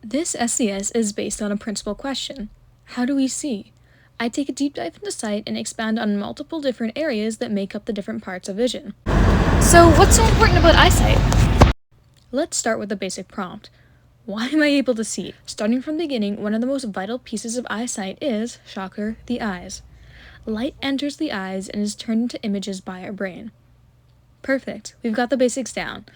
This SDS is based on a principal question. How do we see? I take a deep dive into sight and expand on multiple different areas that make up the different parts of vision. So, what's so important about eyesight? Let's start with the basic prompt. Why am I able to see? Starting from the beginning, one of the most vital pieces of eyesight is, shocker, the eyes. Light enters the eyes and is turned into images by our brain. Perfect, we've got the basics down.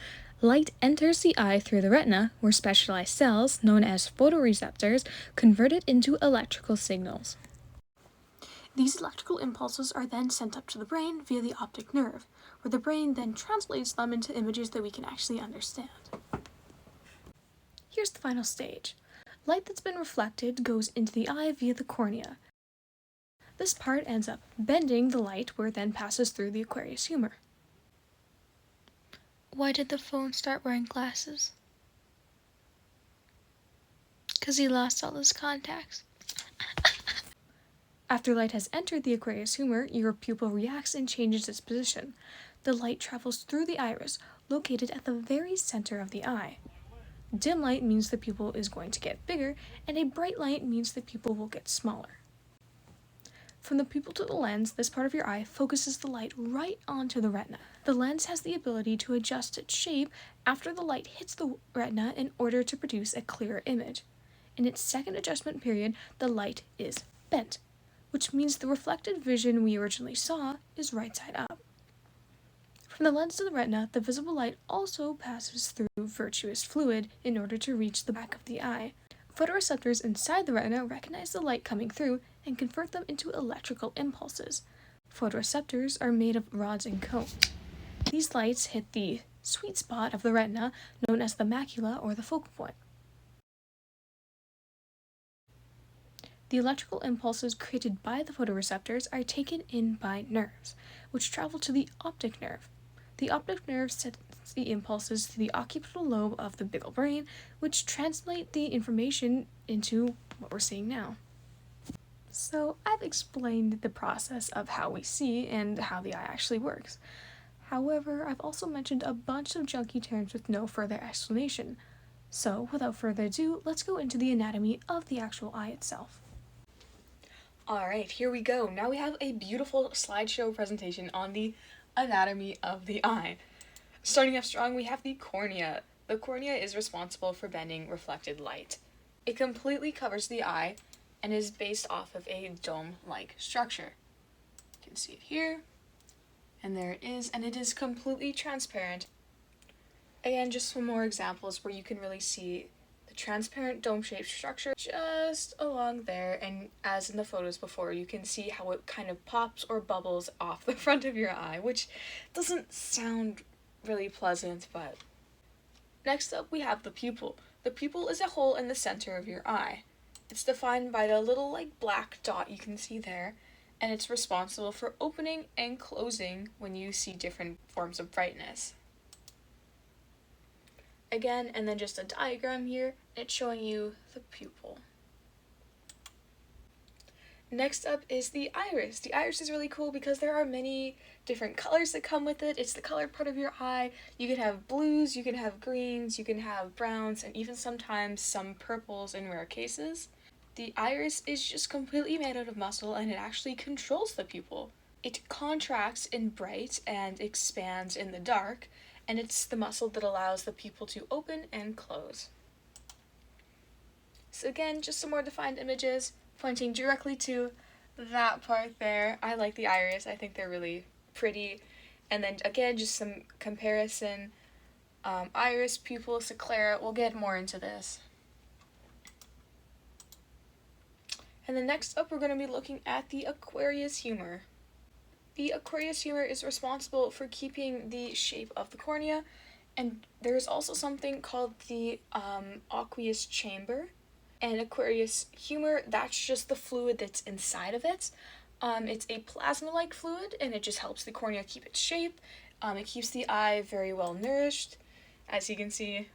Light enters the eye through the retina, where specialized cells, known as photoreceptors, convert it into electrical signals. These electrical impulses are then sent up to the brain via the optic nerve, where the brain then translates them into images that we can actually understand. Here's the final stage. Light that's been reflected goes into the eye via the cornea. This part ends up bending the light where it then passes through the aqueous humor. Why did the phone start wearing glasses? Because he lost all his contacts. After light has entered the aqueous humor, your pupil reacts and changes its position. The light travels through the iris, located at the very center of the eye. Dim light means the pupil is going to get bigger, and a bright light means the pupil will get smaller. From the pupil to the lens, this part of your eye focuses the light right onto the retina. The lens has the ability to adjust its shape after the light hits the retina in order to produce a clearer image. In its second adjustment period, the light is bent, which means the reflected vision we originally saw is right side up. From the lens to the retina, the visible light also passes through vitreous fluid in order to reach the back of the eye. Photoreceptors inside the retina recognize the light coming through and convert them into electrical impulses. Photoreceptors are made of rods and cones. These lights hit the sweet spot of the retina, known as the macula or the focal point. The electrical impulses created by the photoreceptors are taken in by nerves, which travel to the optic nerve. The optic nerve sends the impulses to the occipital lobe of the biggle brain, which translate the information into what we're seeing now. So I've explained the process of how we see and how the eye actually works. However, I've also mentioned a bunch of junky terms with no further explanation. So without further ado, let's go into the anatomy of the actual eye itself. Alright, here we go. Now we have a beautiful slideshow presentation on the anatomy of the eye. Starting off strong, we have the cornea. The cornea is responsible for bending reflected light. It completely covers the eye and is based off of a dome-like structure. You can see it here, and there it is, and it is completely transparent. Again, just some more examples where you can really see the transparent dome-shaped structure just along there, and as in the photos before, you can see how it kind of pops or bubbles off the front of your eye, which doesn't sound really pleasant, but... Next up, we have the pupil. The pupil is a hole in the center of your eye. It's defined by the little black dot you can see there, and it's responsible for opening and closing when you see different forms of brightness. Again, and then just a diagram here, it's showing you the pupil. Next up is the iris. The iris is really cool because there are many different colors that come with it. It's the colored part of your eye. You can have blues, you can have greens, you can have browns, and even sometimes some purples in rare cases. The iris is just completely made out of muscle, and it actually controls the pupil. It contracts in bright and expands in the dark, and it's the muscle that allows the pupil to open and close. So again, just some more defined images pointing directly to that part there. I like the iris. I think they're really pretty. And then again, just some comparison. Iris, pupil, sclera. We'll get more into this. And then next up, we're going to be looking at the aqueous humor. The aqueous humor is responsible for keeping the shape of the cornea, and there's also something called the aqueous chamber. And aqueous humor, that's just the fluid that's inside of it. It's a plasma-like fluid, and it just helps the cornea keep its shape. It keeps the eye very well nourished, as you can see.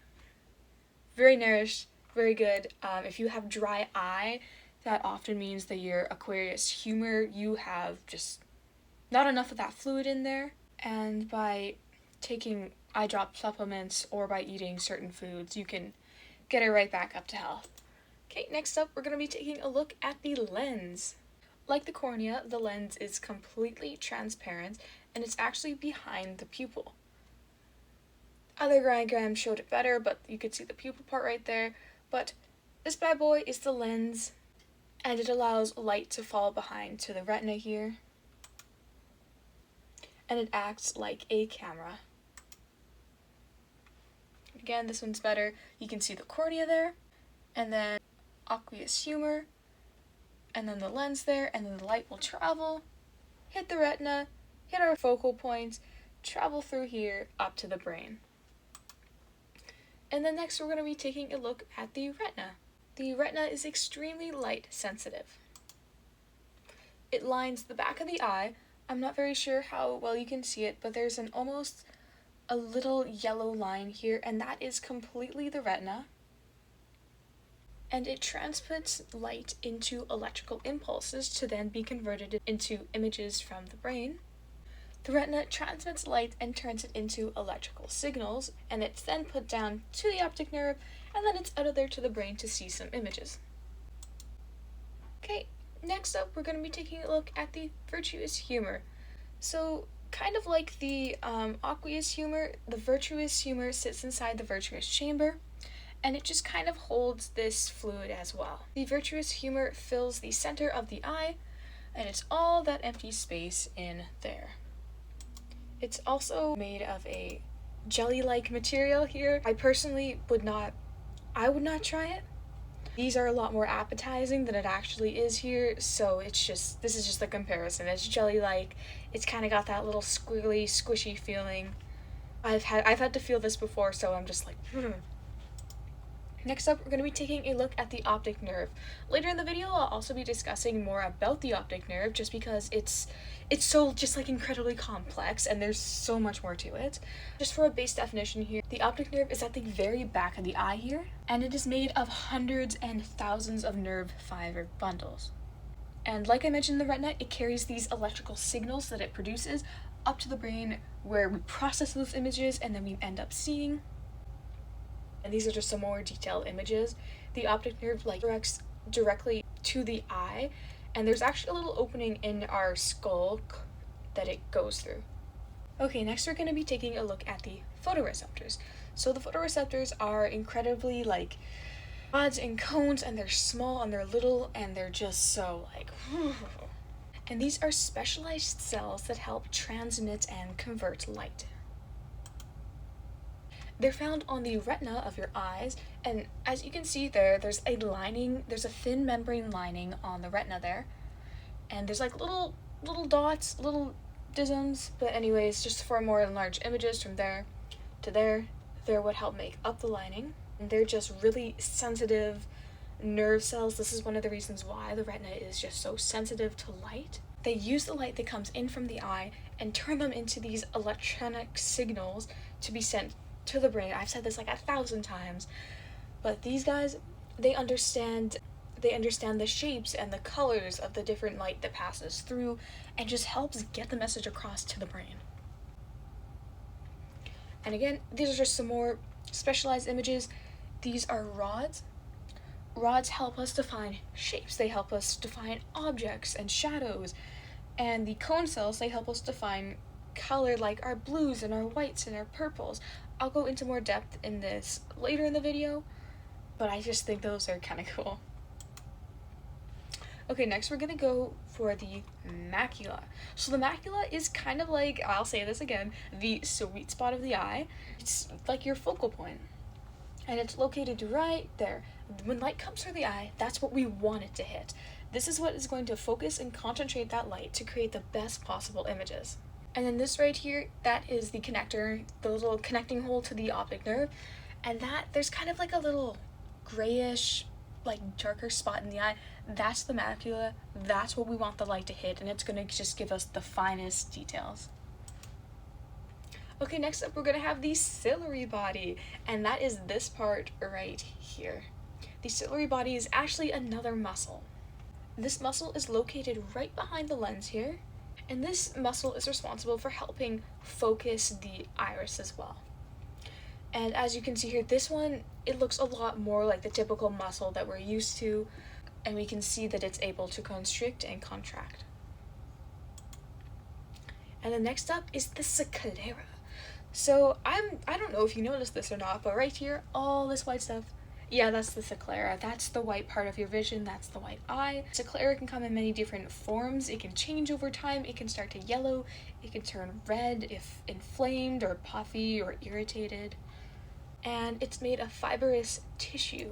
Very nourished, very good. If you have dry eye, that often means that your aqueous humor, you have just not enough of that fluid in there. And by taking eye drop supplements or by eating certain foods, you can get it right back up to health. Okay, next up we're going to be taking a look at the lens. Like the cornea, the lens is completely transparent and it's actually behind the pupil. Other diagrams showed it better, but you could see the pupil part right there. But this bad boy is the lens, and it allows light to fall behind to the retina here. And it acts like a camera. Again, this one's better. You can see the cornea there, and then aqueous humor, and then the lens there, and then the light will travel, hit the retina, hit our focal points, travel through here up to the brain. And then next we're going to be taking a look at the retina. The retina is extremely light sensitive. It lines the back of the eye. I'm not very sure how well you can see it, but there's almost a little yellow line here, and that is completely the retina. And it transmits light into electrical impulses to then be converted into images from the brain. The retina transmits light and turns it into electrical signals, and it's then put down to the optic nerve, and then it's out of there to the brain to see some images. Okay, next up we're going to be taking a look at the virtuous humor. So, kind of like the aqueous humor, the virtuous humor sits inside the virtuous chamber, and it just kind of holds this fluid as well. The virtuous humor fills the center of the eye, and it's all that empty space in there. It's also made of a jelly-like material here. I personally would not try it. These are a lot more appetizing than it actually is here, so this is just the comparison. It's jelly-like, it's kind of got that little squiggly, squishy feeling. I've had to feel this before, so I'm just like, Next up, we're going to be taking a look at the optic nerve. Later in the video, I'll also be discussing more about the optic nerve, just because it's so just like incredibly complex and there's so much more to it. Just for a base definition here, the optic nerve is at the very back of the eye here, and it is made of hundreds and thousands of nerve fiber bundles. And like I mentioned in the retina, it carries these electrical signals that it produces up to the brain, where we process those images and then we end up seeing. And these are just some more detailed images. The optic nerve directs directly to the eye, and there's actually a little opening in our skull that it goes through. Okay, next we're going to be taking a look at the photoreceptors. So the photoreceptors are incredibly rods and cones, and they're small and they're little and they're just so and these are specialized cells that help transmit and convert light. They're found on the retina of your eyes, and as you can see there's a lining, there's a thin membrane lining on the retina there, and there's little dots, little disms, but anyways, just for more enlarged images from there to there, they're what help make up the lining, and they're just really sensitive nerve cells. This is one of the reasons why the retina is just so sensitive to light. They use the light that comes in from the eye and turn them into these electronic signals to be sent to the brain. I've said this 1,000 times, but these guys, they understand the shapes and the colors of the different light that passes through, and just helps get the message across to the brain. And again, these are just some more specialized images. These are rods. Rods help us define shapes. They help us define objects and shadows. And the cone cells, they help us define color, like our blues and our whites and our purples. I'll go into more depth in this later in the video, but I just think those are kind of cool. Okay, next we're going to go for the macula. So the macula is kind of I'll say this again, the sweet spot of the eye. It's like your focal point, and it's located right there. When light comes through the eye, that's what we want it to hit. This is what is going to focus and concentrate that light to create the best possible images. And then this right here, that is the connector, the little connecting hole to the optic nerve. And there's kind of a little grayish, darker spot in the eye. That's the macula. That's what we want the light to hit, and it's going to just give us the finest details. Okay, next up we're going to have the ciliary body, and that is this part right here. The ciliary body is actually another muscle. This muscle is located right behind the lens here. And this muscle is responsible for helping focus the iris as well. And as you can see here, this one, it looks a lot more like the typical muscle that we're used to, and we can see that it's able to constrict and contract. And the next up is the sclera. So I don't know if you noticed this or not, but right here, all this white stuff, yeah, that's the sclera. That's the white part of your vision. That's the white eye. Sclera can come in many different forms. It can change over time. It can start to yellow. It can turn red if inflamed or puffy or irritated. And it's made of fibrous tissue.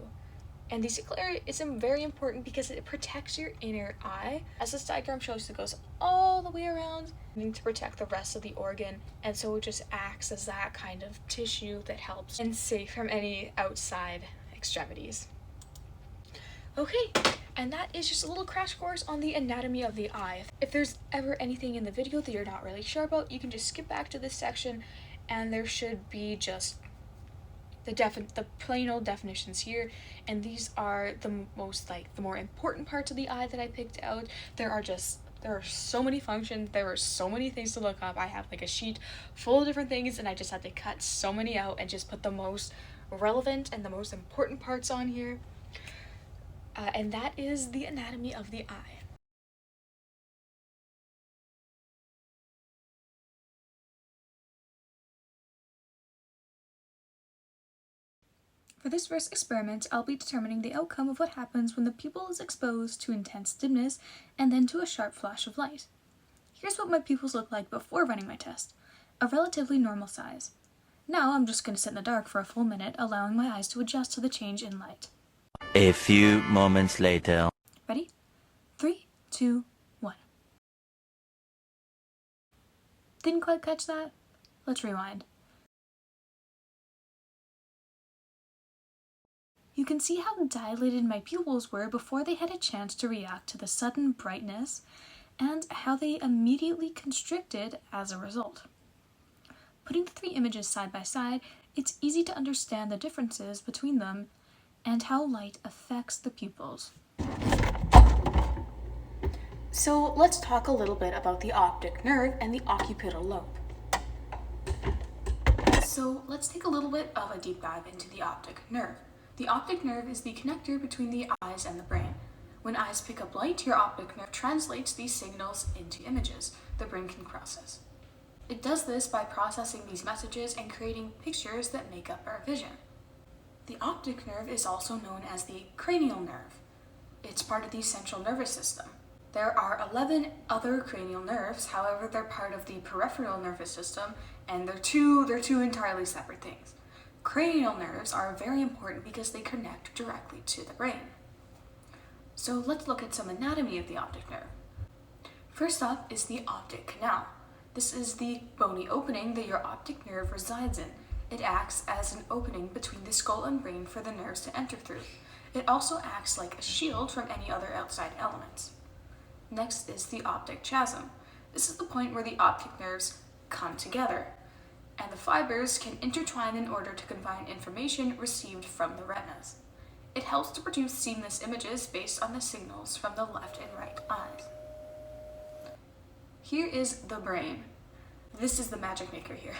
And the sclera is very important because it protects your inner eye. As this diagram shows, it goes all the way around to protect the rest of the organ, and so it just acts as that kind of tissue that helps and safe from any outside extremities. Okay, and that is just a little crash course on the anatomy of the eye. If there's ever anything in the video that you're not really sure about, you can just skip back to this section, and there should be just the plain old definitions here, and these are the more important parts of the eye that I picked out. There are so many functions, there are so many things to look up. I have like a sheet full of different things, and I just had to cut so many out and just put the most relevant and the most important parts on here. And that is the anatomy of the eye. For this first experiment, I'll be determining the outcome of what happens when the pupil is exposed to intense dimness and then to a sharp flash of light. Here's what my pupils look like before running my test. A relatively normal size. Now I'm just going to sit in the dark for a full minute, allowing my eyes to adjust to the change in light. A few moments later. Ready? 3, 2, 1. Didn't quite catch that? Let's rewind. You can see how dilated my pupils were before they had a chance to react to the sudden brightness, and how they immediately constricted as a result. Putting the three images side by side, it's easy to understand the differences between them and how light affects the pupils. So let's talk a little bit about the optic nerve and the occipital lobe. So let's take a little bit of a deep dive into the optic nerve. The optic nerve is the connector between the eyes and the brain. When eyes pick up light, your optic nerve translates these signals into images the brain can process. It does this by processing these messages and creating pictures that make up our vision. The optic nerve is also known as the cranial nerve. It's part of the central nervous system. There are 11 other cranial nerves, however, they're part of the peripheral nervous system, and they're two entirely separate things. Cranial nerves are very important because they connect directly to the brain. So let's look at some anatomy of the optic nerve. First up is the optic canal. This is the bony opening that your optic nerve resides in. It acts as an opening between the skull and brain for the nerves to enter through. It also acts like a shield from any other outside elements. Next is the optic chiasm. This is the point where the optic nerves come together, and the fibers can intertwine in order to combine information received from the retinas. It helps to produce seamless images based on the signals from the left and right eyes. Here is the brain. This is the magic maker here.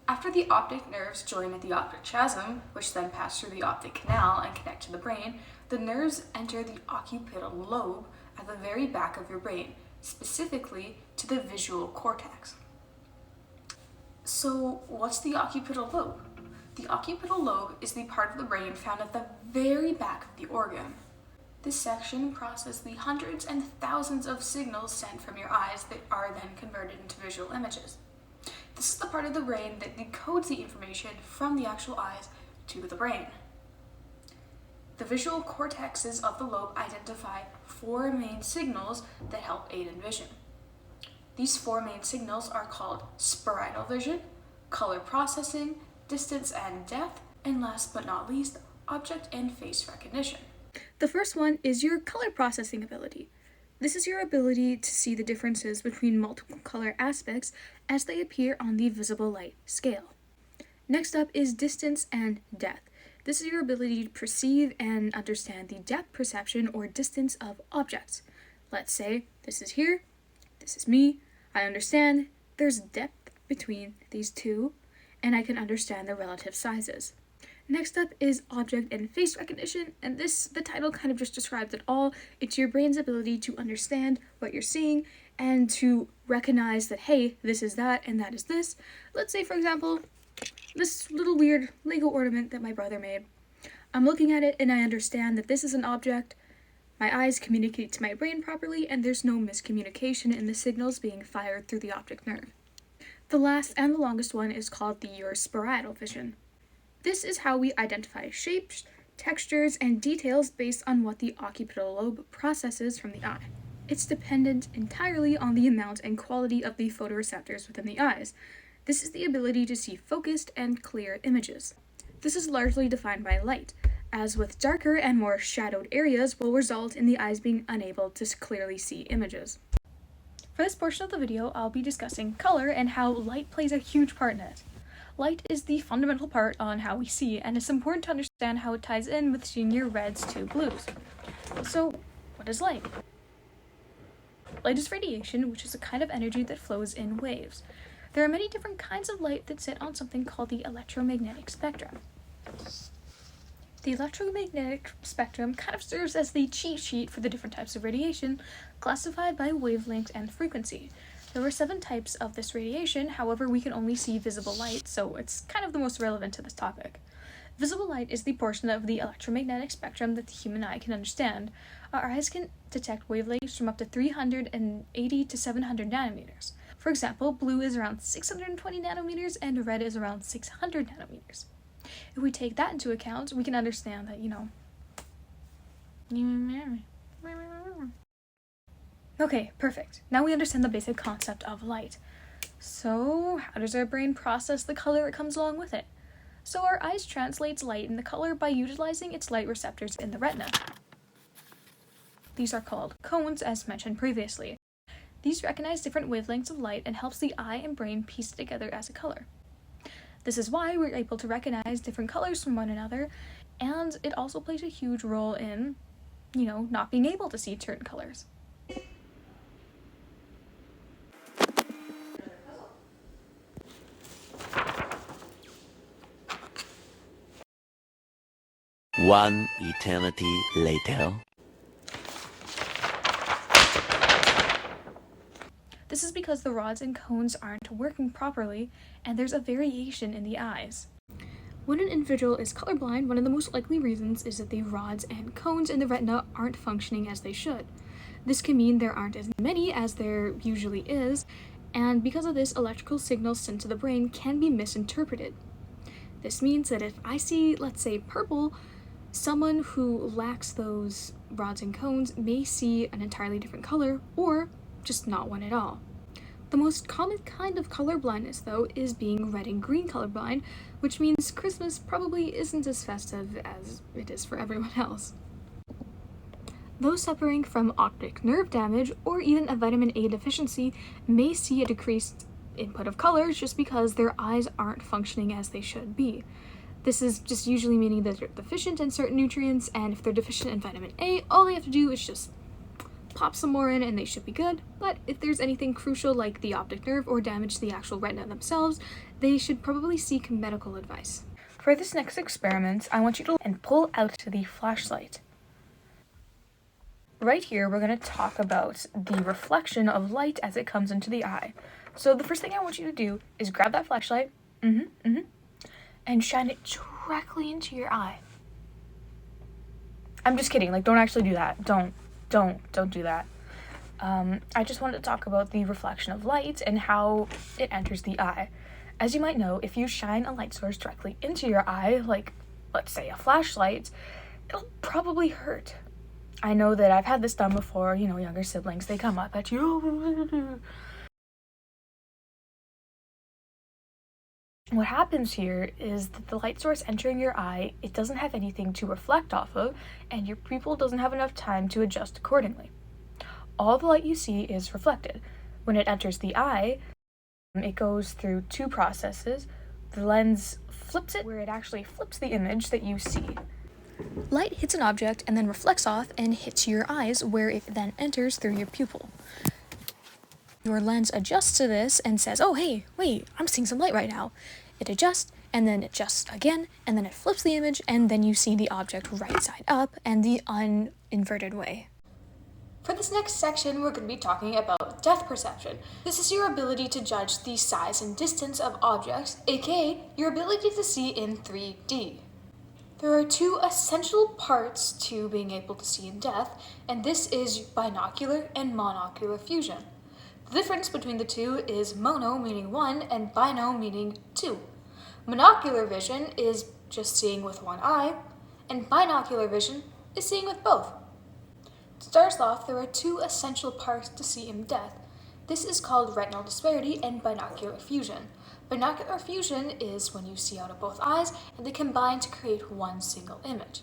After the optic nerves join at the optic chiasm, which then pass through the optic canal and connect to the brain, the nerves enter the occipital lobe at the very back of your brain, specifically to the visual cortex. So what's the occipital lobe? The occipital lobe is the part of the brain found at the very back of the organ. This section processes the hundreds and thousands of signals sent from your eyes that are then converted into visual images. This is the part of the brain that decodes the information from the actual eyes to the brain. The visual cortexes of the lobe identify 4 main signals that help aid in vision. These 4 main signals are called spirital vision, color processing, distance and depth, and last but not least, object and face recognition. The first one is your color processing ability. This is your ability to see the differences between multiple color aspects as they appear on the visible light scale. Next up is distance and depth. This is your ability to perceive and understand the depth perception or distance of objects. Let's say this is here, this is me, I understand there's depth between these two, and I can understand the relative sizes. Next up is object and face recognition, and the title kind of just describes it all. It's your brain's ability to understand what you're seeing and to recognize that, hey, this is that and that is this. Let's say, for example, this little weird Lego ornament that my brother made. I'm looking at it and I understand that this is an object. My eyes communicate to my brain properly, and there's no miscommunication in the signals being fired through the optic nerve. The last and the longest one is called the parietal vision. This is how we identify shapes, textures, and details based on what the occipital lobe processes from the eye. It's dependent entirely on the amount and quality of the photoreceptors within the eyes. This is the ability to see focused and clear images. This is largely defined by light, as with darker and more shadowed areas will result in the eyes being unable to clearly see images. For this portion of the video, I'll be discussing color and how light plays a huge part in it. Light is the fundamental part on how we see, and it's important to understand how it ties in with seeing your reds to blues. So, what is light? Light is radiation, which is a kind of energy that flows in waves. There are many different kinds of light that sit on something called the electromagnetic spectrum. The electromagnetic spectrum kind of serves as the cheat sheet for the different types of radiation, classified by wavelength and frequency. There are 7 types of this radiation, however we can only see visible light, so it's kind of the most relevant to this topic. Visible light is the portion of the electromagnetic spectrum that the human eye can understand. Our eyes can detect wavelengths from up to 380 to 700 nanometers. For example, blue is around 620 nanometers and red is around 600 nanometers. If we take that into account, we can understand that, Okay, perfect. Now we understand the basic concept of light. So, how does our brain process the color that comes along with it? So our eyes translates light into color by utilizing its light receptors in the retina. These are called cones, as mentioned previously. These recognize different wavelengths of light and helps the eye and brain piece it together as a color. This is why we're able to recognize different colors from one another, and it also plays a huge role in, not being able to see certain colors. One eternity later. This is because the rods and cones aren't working properly, and there's a variation in the eyes. When an individual is colorblind, one of the most likely reasons is that the rods and cones in the retina aren't functioning as they should. This can mean there aren't as many as there usually is, and because of this, electrical signals sent to the brain can be misinterpreted. This means that if I see, let's say, purple, someone who lacks those rods and cones may see an entirely different color, or just not one at all. The most common kind of color blindness, though, is being red and green colorblind, which means Christmas probably isn't as festive as it is for everyone else. Those suffering from optic nerve damage or even a vitamin A deficiency may see a decreased input of colors just because their eyes aren't functioning as they should be. This is just usually meaning that they're deficient in certain nutrients, and if they're deficient in vitamin A, all they have to do is just pop some more in and they should be good. But if there's anything crucial like the optic nerve or damage to the actual retina themselves, they should probably seek medical advice. For this next experiment, I want you to pull out the flashlight. Right here, we're going to talk about the reflection of light as it comes into the eye. So the first thing I want you to do is grab that flashlight, and shine it directly into your eye. I'm just kidding, don't actually do that. Don't do that. I just wanted to talk about the reflection of light and how it enters the eye. As you might know, if you shine a light source directly into your eye, like, let's say a flashlight, it'll probably hurt. I know that I've had this done before, younger siblings, they come up at you. What happens here is that the light source entering your eye, it doesn't have anything to reflect off of, and your pupil doesn't have enough time to adjust accordingly. All the light you see is reflected. When it enters the eye, it goes through 2 processes. The lens flips it, where it actually flips the image that you see. Light hits an object and then reflects off and hits your eyes, where it then enters through your pupil. Your lens adjusts to this and says, oh hey, wait, I'm seeing some light right now. it adjusts, and then it adjusts again, and then it flips the image, and then you see the object right side up and the uninverted way. For this next section, we're going to be talking about depth perception. This is your ability to judge the size and distance of objects, aka your ability to see in 3D. There are two essential parts to being able to see in depth, and this is binocular and monocular fusion. The difference between the two is mono meaning one and bino meaning two. Monocular vision is just seeing with one eye, and binocular vision is seeing with both. To start us off, there are two essential parts to see in depth. This is called retinal disparity and binocular fusion. Binocular fusion is when you see out of both eyes and they combine to create one single image.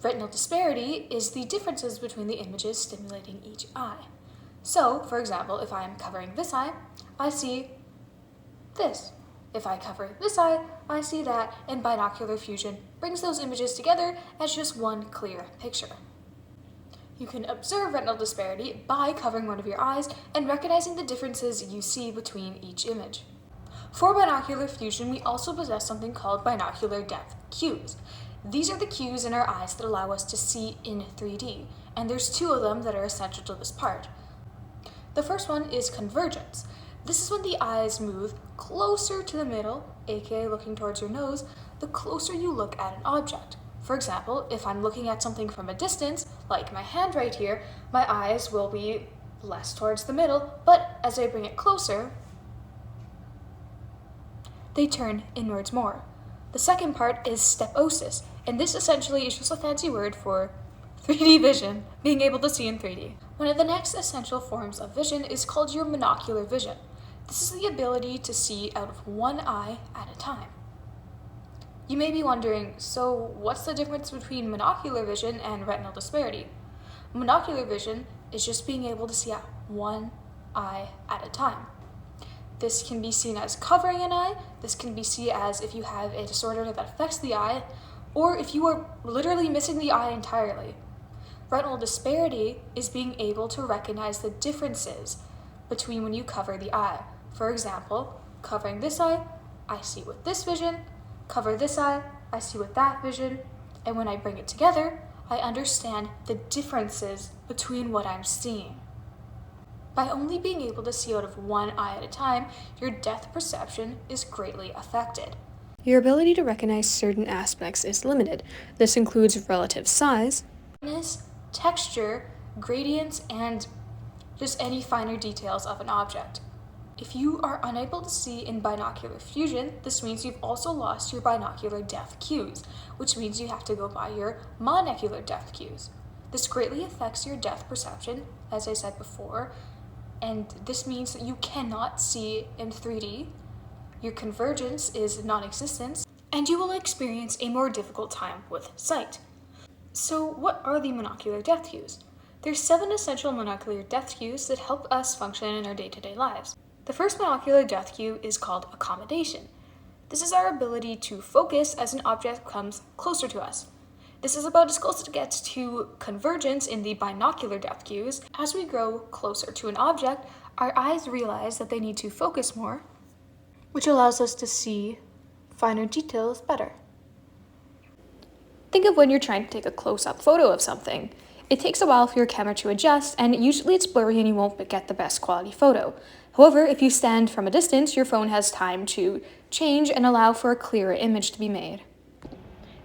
Retinal disparity is the differences between the images stimulating each eye. So, for example, if I am covering this eye, I see this. If I cover this eye, I see that, and binocular fusion brings those images together as just one clear picture. You can observe retinal disparity by covering one of your eyes and recognizing the differences you see between each image. For binocular fusion, we also possess something called binocular depth cues. These are the cues in our eyes that allow us to see in 3D, and there's two of them that are essential to this part. The first one is convergence. This is when the eyes move closer to the middle, aka looking towards your nose, the closer you look at an object. For example, if I'm looking at something from a distance, like my hand right here, my eyes will be less towards the middle, but as I bring it closer, they turn inwards more. The second part is steposis, and this essentially is just a fancy word for 3D vision, being able to see in 3D. One of the next essential forms of vision is called your monocular vision. This is the ability to see out of one eye at a time. You may be wondering, so what's the difference between monocular vision and retinal disparity? Monocular vision is just being able to see out one eye at a time. This can be seen as covering an eye, this can be seen as if you have a disorder that affects the eye, or if you are literally missing the eye entirely. Retinal disparity is being able to recognize the differences between when you cover the eye. For example, covering this eye, I see with this vision, cover this eye, I see with that vision, and when I bring it together, I understand the differences between what I'm seeing. By only being able to see out of one eye at a time, your depth perception is greatly affected. Your ability to recognize certain aspects is limited. This includes relative size, texture, gradients, and just any finer details of an object. If you are unable to see in binocular fusion, this means you've also lost your binocular depth cues, which means you have to go by your monocular depth cues. This greatly affects your depth perception, as I said before, and this means that you cannot see in 3D, your convergence is non-existent, and you will experience a more difficult time with sight. So what are the monocular depth cues? There's 7 essential monocular depth cues that help us function in our day-to-day lives. The first monocular depth cue is called accommodation. This is our ability to focus as an object comes closer to us. This is about as close as it gets to convergence in the binocular depth cues. As we grow closer to an object, our eyes realize that they need to focus more, which allows us to see finer details better. Think of when you're trying to take a close-up photo of something. It takes a while for your camera to adjust, and usually it's blurry and you won't get the best quality photo. However, if you stand from a distance, your phone has time to change and allow for a clearer image to be made.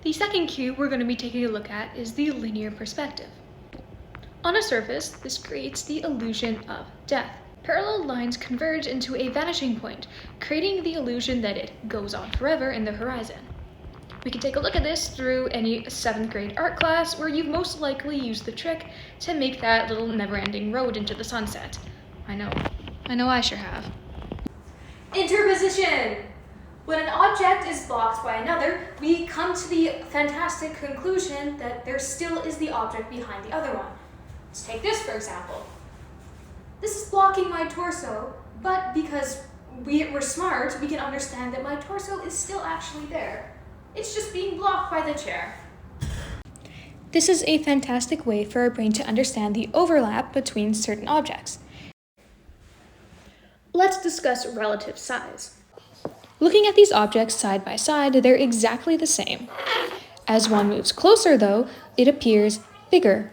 The second cue we're going to be taking a look at is the linear perspective. On a surface, this creates the illusion of depth. Parallel lines converge into a vanishing point, creating the illusion that it goes on forever in the horizon. We can take a look at this through any 7th grade art class where you've most likely used the trick to make that little never-ending road into the sunset. I know I sure have. Interposition! When an object is blocked by another, we come to the fantastic conclusion that there still is the object behind the other one. Let's take this for example. This is blocking my torso, but because we're smart, we can understand that my torso is still actually there. It's just being blocked by the chair. This is a fantastic way for our brain to understand the overlap between certain objects. Let's discuss relative size. Looking at these objects side by side, they're exactly the same. As one moves closer, though, it appears bigger,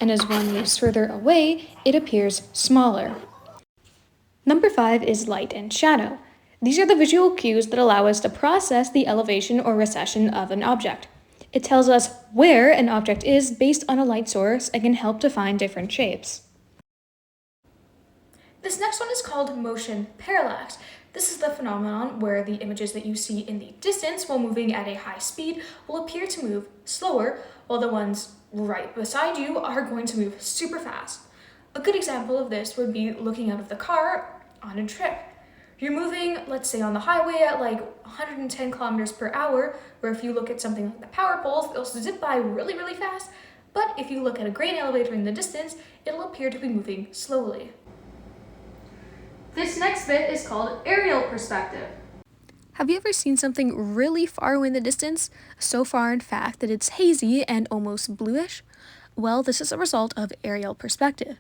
and as one moves further away, it appears smaller. Number 5 is light and shadow. These are the visual cues that allow us to process the elevation or recession of an object. It tells us where an object is based on a light source and can help define different shapes. This next one is called motion parallax. This is the phenomenon where the images that you see in the distance while moving at a high speed will appear to move slower, while the ones right beside you are going to move super fast. A good example of this would be looking out of the car on a trip. You're moving, let's say on the highway at like 110 kilometers per hour, where if you look at something like the power poles, they'll zip by really, really fast. But if you look at a grain elevator in the distance, it'll appear to be moving slowly. This next bit is called aerial perspective. Have you ever seen something really far away in the distance? So far, in fact, that it's hazy and almost bluish? Well, this is a result of aerial perspective.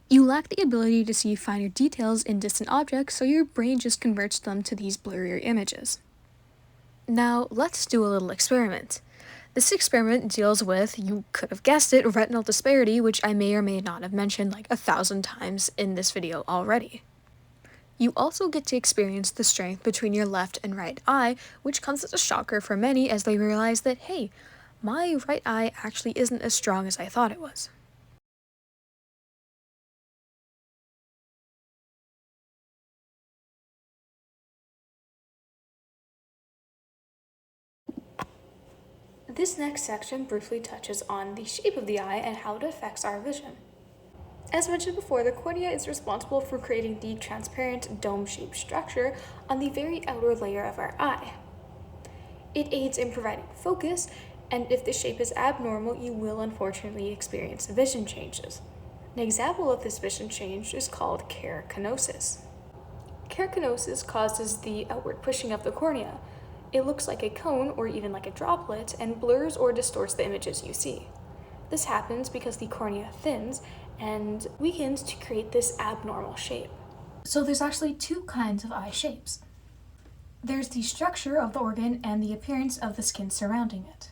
You lack the ability to see finer details in distant objects, so your brain just converts them to these blurrier images. Now, let's do a little experiment. This experiment deals with, you could have guessed it, retinal disparity, which I may or may not have mentioned like 1,000 times in this video already. You also get to experience the strength between your left and right eye, which comes as a shocker for many as they realize that, hey, my right eye actually isn't as strong as I thought it was. This next section briefly touches on the shape of the eye and how it affects our vision. As mentioned before, the cornea is responsible for creating the transparent dome-shaped structure on the very outer layer of our eye. It aids in providing focus, and if the shape is abnormal, you will unfortunately experience vision changes. An example of this vision change is called keratoconus. Keratoconus causes the outward pushing of the cornea. It looks like a cone or even like a droplet and blurs or distorts the images you see. This happens because the cornea thins and weakens to create this abnormal shape. So there's actually two kinds of eye shapes. There's the structure of the organ and the appearance of the skin surrounding it.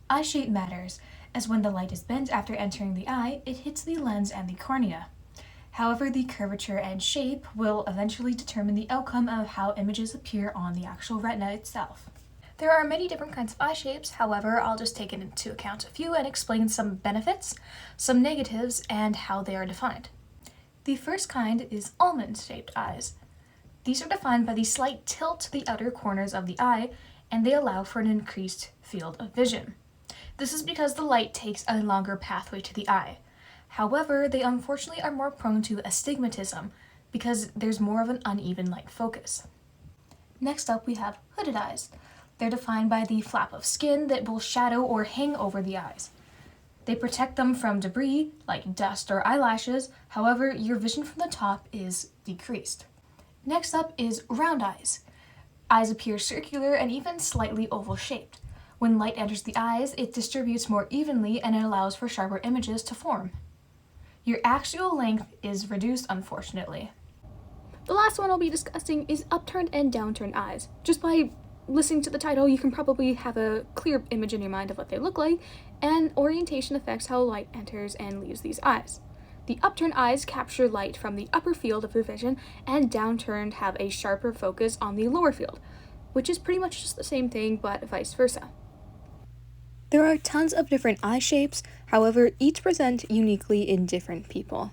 Eye shape matters, as when the light is bent after entering the eye, it hits the lens and the cornea. However, the curvature and shape will eventually determine the outcome of how images appear on the actual retina itself. There are many different kinds of eye shapes, however, I'll just take into account a few and explain some benefits, some negatives, and how they are defined. The first kind is almond-shaped eyes. These are defined by the slight tilt to the outer corners of the eye, and they allow for an increased field of vision. This is because the light takes a longer pathway to the eye. However, they unfortunately are more prone to astigmatism because there's more of an uneven light focus. Next up, we have hooded eyes. They're defined by the flap of skin that will shadow or hang over the eyes. They protect them from debris, like dust or eyelashes, however, your vision from the top is decreased. Next up is round eyes. Eyes appear circular and even slightly oval-shaped. When light enters the eyes, it distributes more evenly and it allows for sharper images to form. Your axial length is reduced, unfortunately. The last one I'll be discussing is upturned and downturned eyes. Just by listening to the title, you can probably have a clear image in your mind of what they look like, and orientation affects how light enters and leaves these eyes. The upturned eyes capture light from the upper field of your vision, and downturned have a sharper focus on the lower field, which is pretty much just the same thing, but vice versa. There are tons of different eye shapes, however, each present uniquely in different people.